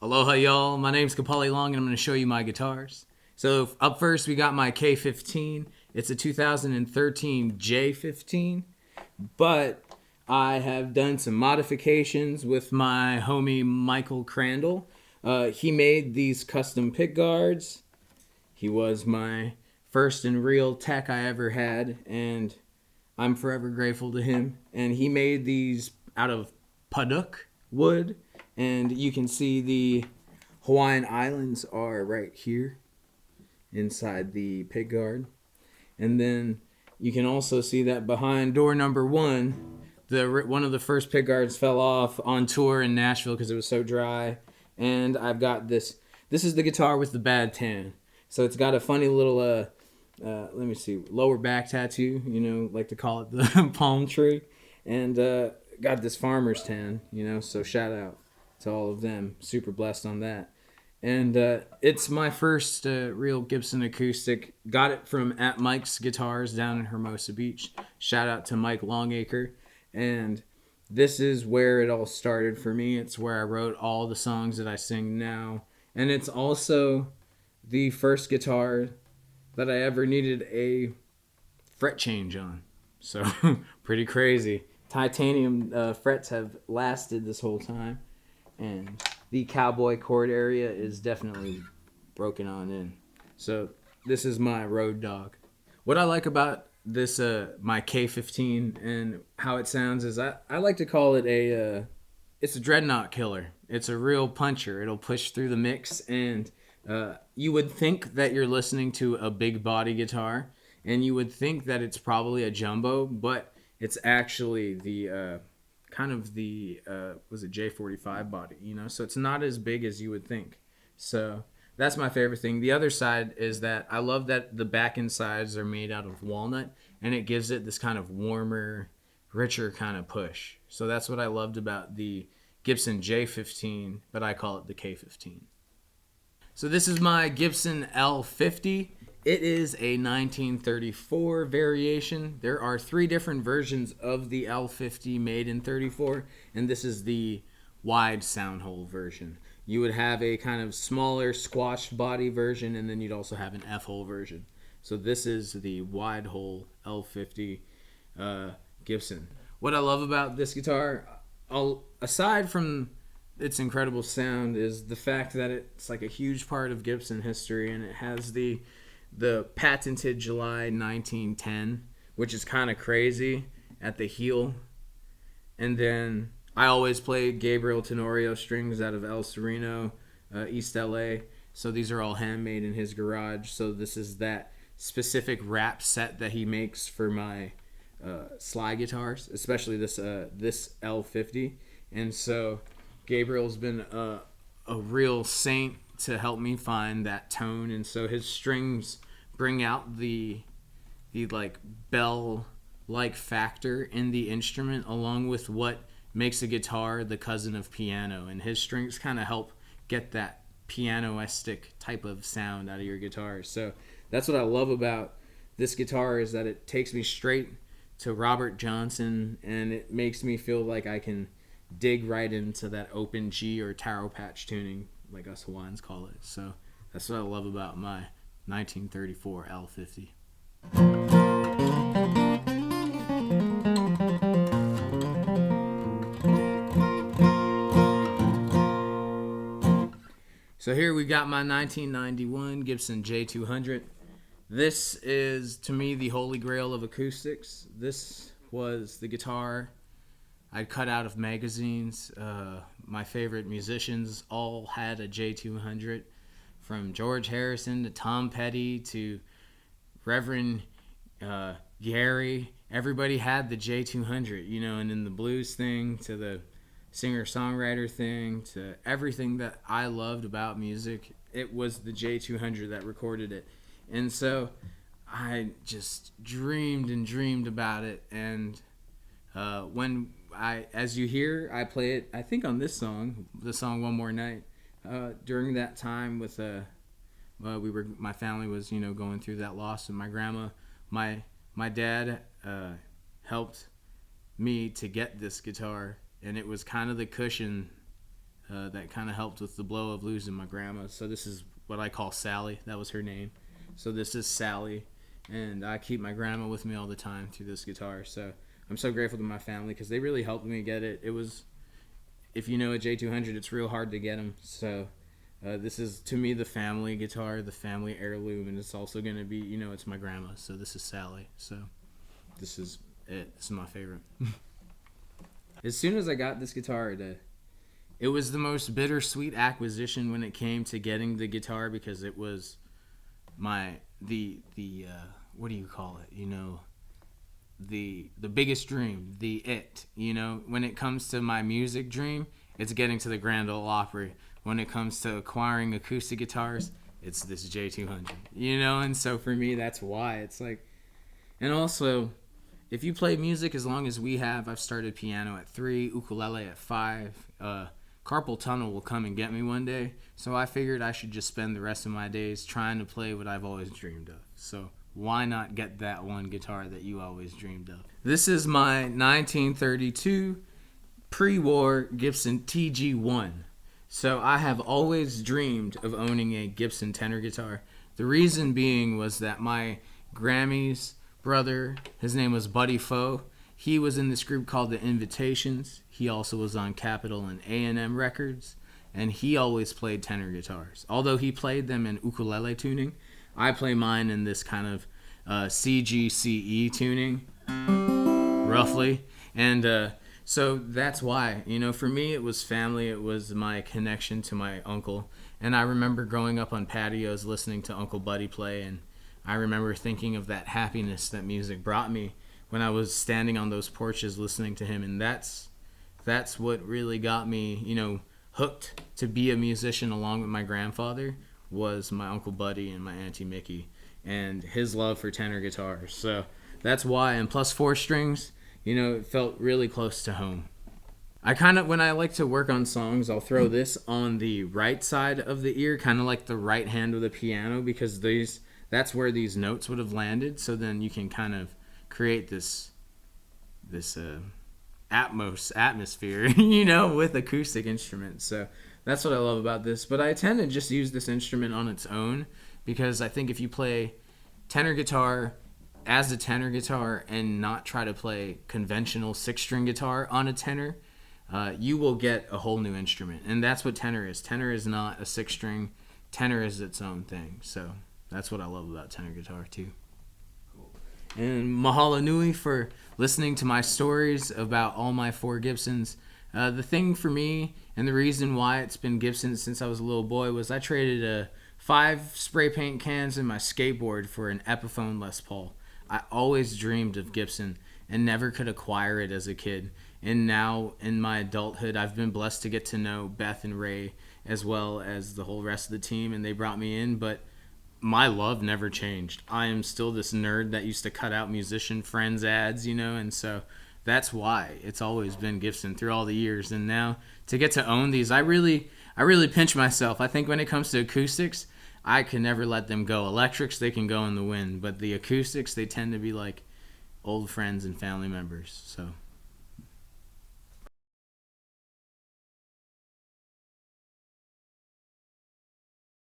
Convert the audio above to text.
Aloha, y'all. My name's Kapali Long, and I'm going to show you my guitars. So up first, we got my K15. It's a 2013 J15, but I have done some modifications with my homie Michael Crandall. He made these custom pick guards. He was my first and real tech I ever had, and I'm forever grateful to him. And he made these out of Paduk wood, and you can see the Hawaiian Islands are right here inside the pick guard. And then you can also see that behind door number one, one of the first pick guards fell off on tour in Nashville because it was so dry. And I've got this. This is the guitar with the bad tan. So it's got a funny little, let me see, lower back tattoo, like to call it the palm tree. And got this farmer's tan, so shout out to all of them. Super blessed on that. And it's my first real Gibson acoustic. Got it from at Mike's Guitars down in Hermosa Beach. Shout out to Mike Longacre. And this is where it all started for me. It's where I wrote all the songs that I sing now. And it's also the first guitar that I ever needed a fret change on. So pretty crazy. Titanium frets have lasted this whole time. And the cowboy chord area is definitely broken on in. So this is my road dog. What I like about this my K15 and how it sounds is I like to call it it's a dreadnought killer. It's a real puncher. It'll push through the mix, and you would think that you're listening to a big body guitar, and you would think that it's probably a jumbo, but it's actually the was it J45 body, so it's not as big as you would think. So that's my favorite thing. The other side is that I love that the back end sides are made out of walnut, and it gives it this kind of warmer, richer kind of push. So that's what I loved about the Gibson J15, but I call it the K15. So this is my Gibson L50. It is a 1934 variation. There are 3 different versions of the L50 made in 34, and this is the wide sound hole version. You would have a kind of smaller squashed body version, and then you'd also have an F-hole version. So this is the wide hole L50 Gibson. What I love about this guitar, aside from its incredible sound, is the fact that it's like a huge part of Gibson history, and it has the patented July 1910, which is kind of crazy at the heel. And then I always play Gabriel Tenorio strings out of El Sereno, East LA. So these are all handmade in his garage. So this is that specific wrap set that he makes for my slide guitars, especially this L50. And so Gabriel's been a real saint to help me find that tone, and so his strings bring out the like bell like factor in the instrument, along with what makes a guitar the cousin of piano, and his strings kind of help get that pianoistic type of sound out of your guitar. So that's what I love about this guitar, is that it takes me straight to Robert Johnson, and it makes me feel like I can dig right into that open G or taro patch tuning, like us Hawaiians call it. So that's what I love about my 1934 L50. So here we got my 1991 Gibson J200. This is, to me, the holy grail of acoustics. This was the guitar I'd cut out of magazines. My favorite musicians all had a J200, from George Harrison to Tom Petty to Reverend Gary. Everybody had the J200, and in the blues thing to the singer-songwriter thing to everything that I loved about music, it was the J200 that recorded it. And so I just dreamed and dreamed about it. And when as you hear, I play it, I think on this song, the song One More Night, during that time with my family was, going through that loss, and my grandma, my dad helped me to get this guitar, and it was kind of the cushion that kind of helped with the blow of losing my grandma. So this is what I call Sally. That was her name. So this is Sally, and I keep my grandma with me all the time through this guitar. So I'm so grateful to my family because they really helped me get it. It was, if you know a J200, it's real hard to get them. So this is, to me, the family guitar, the family heirloom, and it's also going to be, it's my grandma. So this is Sally. So this is it. This is my favorite. As soon as I got this guitar, it was the most bittersweet acquisition when it came to getting the guitar, because it was the what do you call it? The biggest dream, when it comes to my music dream, it's getting to the Grand Ole Opry. When it comes to acquiring acoustic guitars, it's this J200, and so for me, that's why it's like. And also, if you play music as long as we have, I've started piano at 3, ukulele at 5, carpal tunnel will come and get me one day, so I figured I should just spend the rest of my days trying to play what I've always dreamed of. So why not get that one guitar that you always dreamed of? This is my 1932 pre-war Gibson TG1. So I have always dreamed of owning a Gibson tenor guitar. The reason being was that my Grammy's brother, his name was Buddy Foe. He was in this group called The Invitations. He also was on Capitol and A&M Records, and he always played tenor guitars. Although he played them in ukulele tuning, I play mine in this kind of CGCE tuning, roughly. And so that's why, for me it was family. It was my connection to my uncle. And I remember growing up on patios listening to Uncle Buddy play, and I remember thinking of that happiness that music brought me when I was standing on those porches listening to him. And that's what really got me, hooked to be a musician along with my grandfather, was my Uncle Buddy and my Auntie Mickey and his love for tenor guitars. So that's why. And plus 4 strings, it felt really close to home. When I like to work on songs, I'll throw this on the right side of the ear, kind of like the right hand of the piano, because that's where these notes would have landed. So then you can kind of create this atmosphere, with acoustic instruments. So that's what I love about this. But I tend to just use this instrument on its own, because I think if you play tenor guitar as a tenor guitar and not try to play conventional 6-string guitar on a tenor, you will get a whole new instrument. And that's what tenor is. Tenor is not a 6-string. Tenor is its own thing. So that's what I love about tenor guitar too. And mahalo nui for listening to my stories about all my 4 Gibsons. The thing for me, and the reason why it's been Gibson since I was a little boy, was I traded 5 spray paint cans in my skateboard for an Epiphone Les Paul. I always dreamed of Gibson and never could acquire it as a kid. And now in my adulthood, I've been blessed to get to know Beth and Ray as well as the whole rest of the team, and they brought me in. But my love never changed. I am still this nerd that used to cut out musician friends ads, and so that's why it's always been Gibson through all the years. And now to get to own these, I really pinch myself. I think when it comes to acoustics, I can never let them go. Electrics, they can go in the wind, but the acoustics, they tend to be like old friends and family members. So